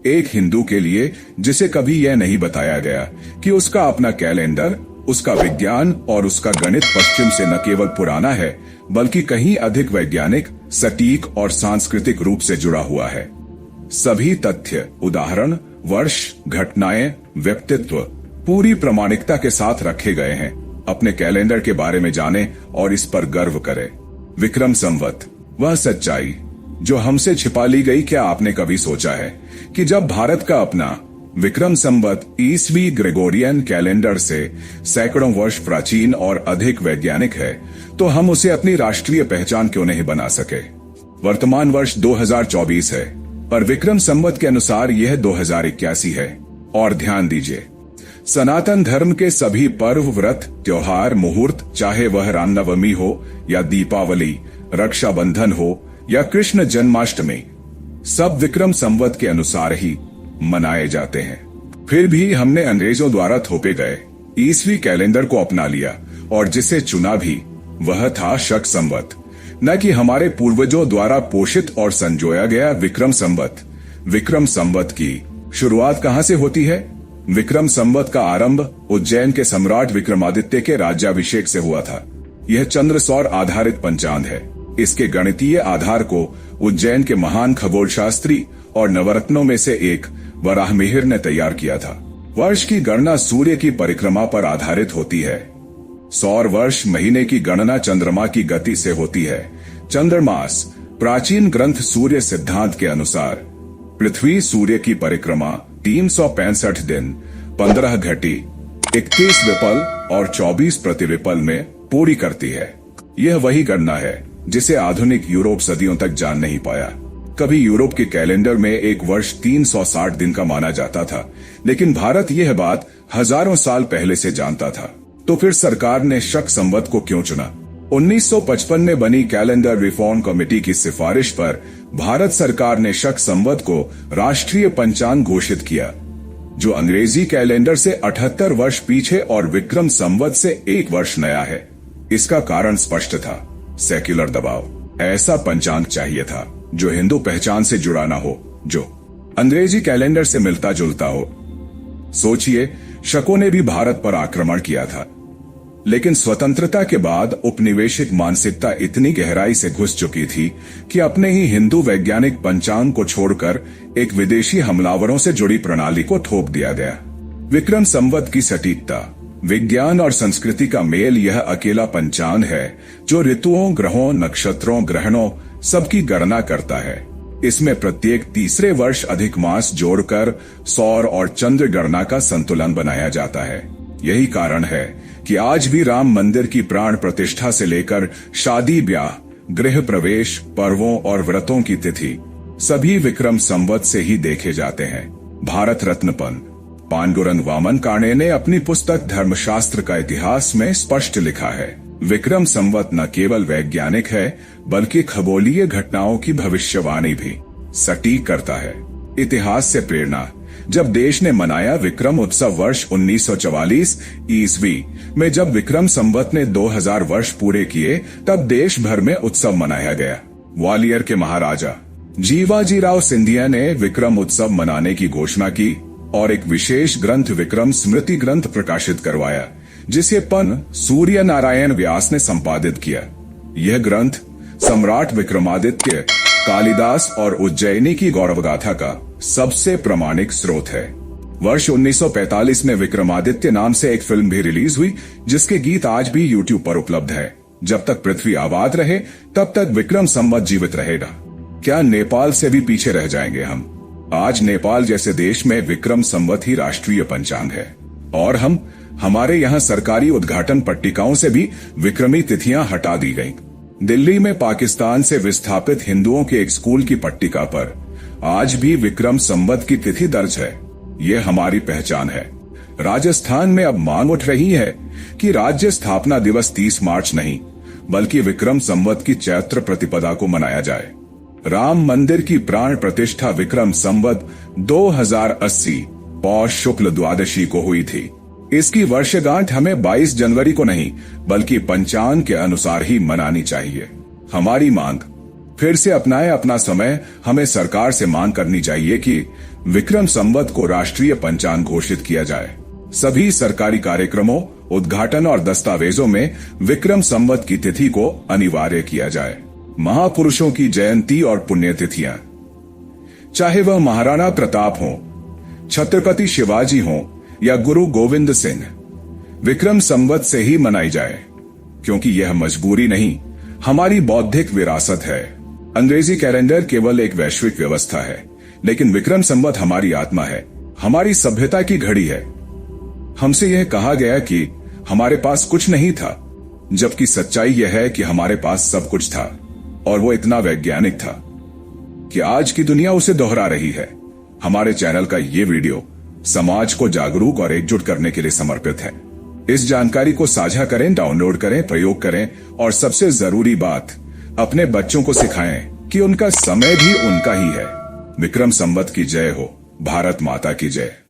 एक हिंदू के लिए जिसे कभी यह नहीं बताया गया कि उसका अपना कैलेंडर, उसका विज्ञान और उसका गणित पश्चिम से न केवल पुराना है बल्कि कहीं अधिक वैज्ञानिक, सटीक और सांस्कृतिक रूप से जुड़ा हुआ है। सभी तथ्य, उदाहरण, वर्ष, घटनाएं, व्यक्तित्व पूरी प्रामाणिकता के साथ रखे गए हैं। अपने कैलेंडर के बारे में जाने और इस पर गर्व करें। विक्रम संवत, वह सच्चाई जो हमसे छिपा ली गई। क्या आपने कभी सोचा है कि जब भारत का अपना विक्रम संवत ईस्वी ग्रेगोरियन कैलेंडर से सैकड़ों वर्ष प्राचीन और अधिक वैज्ञानिक है, तो हम उसे अपनी राष्ट्रीय पहचान क्यों नहीं बना सके? वर्तमान वर्ष 2024 है, पर विक्रम संवत के अनुसार यह 2081 है। और ध्यान दीजिए, सनातन धर्म के सभी पर्व, व्रत, त्योहार, मुहूर्त, चाहे वह रामनवमी हो या दीपावली, रक्षाबंधन हो या कृष्ण जन्माष्टमी, सब विक्रम संवत के अनुसार ही मनाए जाते हैं। फिर भी हमने अंग्रेजों द्वारा थोपे गए ईस्वी कैलेंडर को अपना लिया और जिसे चुना भी वह था शक संवत, न कि हमारे पूर्वजों द्वारा पोषित और संजोया गया विक्रम संवत। विक्रम संवत की शुरुआत कहां से होती है? विक्रम संवत का आरंभ उज्जैन के सम्राट विक्रमादित्य के राज्याभिषेक से हुआ था। यह चंद्र सौर आधारित पंचांग है। इसके गणितीय आधार को उज्जैन के महान खगोलशास्त्री और नवरत्नों में से एक वराहमिहिर ने तैयार किया था। वर्ष की गणना सूर्य की परिक्रमा पर आधारित होती है। सौर वर्ष महीने की गणना चंद्रमा की गति से होती है। चंद्रमास प्राचीन ग्रंथ सूर्य सिद्धांत के अनुसार पृथ्वी सूर्य की परिक्रमा 365 दिन, 15 घटी, 31 विपल और 24 प्रतिविपल में पूरी करती है। यह वही गणना है जिसे आधुनिक यूरोप सदियों तक जान नहीं पाया। कभी यूरोप के कैलेंडर में एक वर्ष 360 दिन का माना जाता था, लेकिन भारत यह बात हजारों साल पहले से जानता था। तो फिर सरकार ने शक संवत को क्यों चुना? 1955 में बनी कैलेंडर रिफॉर्म कमेटी की सिफारिश पर भारत सरकार ने शक संवत को राष्ट्रीय पंचांग घोषित किया, जो अंग्रेजी कैलेंडर से 78 वर्ष पीछे और विक्रम संवत से 1 वर्ष नया है। इसका कारण स्पष्ट था, सेक्युलर दबाव। ऐसा पंचांग चाहिए था जो हिंदू पहचान से जुड़ा ना हो, जो अंग्रेजी कैलेंडर से मिलता जुलता हो। सोचिए, शकों ने भी भारत पर आक्रमण किया था, लेकिन स्वतंत्रता के बाद उपनिवेशिक मानसिकता इतनी गहराई से घुस चुकी थी कि अपने ही हिंदू वैज्ञानिक पंचांग को छोड़कर एक विदेशी हमलावरों से जुड़ी प्रणाली को थोप दिया गया। विक्रम संवत की सटीकता, विज्ञान और संस्कृति का मेल यह अकेला पंचांग है जो ऋतुओं, ग्रहों, नक्षत्रों, ग्रहणों सबकी गणना करता है। इसमें प्रत्येक तीसरे वर्ष अधिक मास जोड़कर सौर और चंद्र गणना का संतुलन बनाया जाता है। यही कारण है कि आज भी राम मंदिर की प्राण प्रतिष्ठा से लेकर शादी, ब्याह, गृह प्रवेश, पर्वों और व्रतों की तिथि सभी विक्रम संवत से ही देखे जाते हैं। भारत रत्न पांडुरंग वामन काणे ने अपनी पुस्तक धर्मशास्त्र का इतिहास में स्पष्ट लिखा है, विक्रम संवत न केवल वैज्ञानिक है बल्कि खगोलीय घटनाओं की भविष्यवाणी भी सटीक करता है। इतिहास से प्रेरणा, जब देश ने मनाया विक्रम उत्सव वर्ष 1944 ईस्वी में, जब विक्रम संवत ने 2000 वर्ष पूरे किए, तब देश भर में उत्सव मनाया गया। ग्वालियर के महाराजा जीवाजीराव सिंधिया ने विक्रम उत्सव मनाने की घोषणा की और एक विशेष ग्रंथ विक्रम स्मृति ग्रंथ प्रकाशित करवाया, जिसे पन सूर्य नारायण व्यास ने संपादित किया। यह ग्रंथ सम्राट विक्रमादित्य, कालिदास और उज्जैनी की गौरवगाथा का सबसे प्रामाणिक स्रोत है। वर्ष 1945 में विक्रमादित्य नाम से एक फिल्म भी रिलीज हुई, जिसके गीत आज भी यूट्यूब पर उपलब्ध है। जब तक पृथ्वी आबाद रहे तब तक विक्रम संवत जीवित रहेगा। क्या नेपाल से भी पीछे रह जाएंगे हम? आज नेपाल जैसे देश में विक्रम संवत ही राष्ट्रीय पंचांग है और हमारे यहाँ सरकारी उद्घाटन पट्टिकाओं से भी विक्रमी तिथियां हटा दी गईं। दिल्ली में पाकिस्तान से विस्थापित हिंदुओं के एक स्कूल की पट्टिका पर आज भी विक्रम संवत की तिथि दर्ज है। यह हमारी पहचान है। राजस्थान में अब मांग उठ रही है कि राज्य स्थापना दिवस 30 मार्च नहीं बल्कि विक्रम संवत की चैत्र प्रतिपदा को मनाया जाए। राम मंदिर की प्राण प्रतिष्ठा विक्रम संवत 2080 पौष शुक्ल द्वादशी को हुई थी। इसकी वर्षगांठ हमें 22 जनवरी को नहीं बल्कि पंचांग के अनुसार ही मनानी चाहिए। हमारी मांग, फिर से अपनाएं अपना समय। हमें सरकार से मांग करनी चाहिए कि विक्रम संवत को राष्ट्रीय पंचांग घोषित किया जाए। सभी सरकारी कार्यक्रमों, उद्घाटन और दस्तावेजों में विक्रम संवत की तिथि को अनिवार्य किया जाए। महापुरुषों की जयंती और पुण्यतिथियां, चाहे वह महाराणा प्रताप हो, छत्रपति शिवाजी हो या गुरु गोविंद सिंह, विक्रम संवत से ही मनाई जाए, क्योंकि यह मजबूरी नहीं, हमारी बौद्धिक विरासत है। अंग्रेजी कैलेंडर केवल एक वैश्विक व्यवस्था है, लेकिन विक्रम संवत हमारी आत्मा है, हमारी सभ्यता की घड़ी है। हमसे यह कहा गया कि हमारे पास कुछ नहीं था, जबकि सच्चाई यह है कि हमारे पास सब कुछ था, और वो इतना वैज्ञानिक था कि आज की दुनिया उसे दोहरा रही है। हमारे चैनल का ये वीडियो समाज को जागरूक और एकजुट करने के लिए समर्पित है। इस जानकारी को साझा करें, डाउनलोड करें, प्रयोग करें और सबसे जरूरी बात, अपने बच्चों को सिखाएं कि उनका समय भी उनका ही है। विक्रम संवत की जय हो। भारत माता की जय।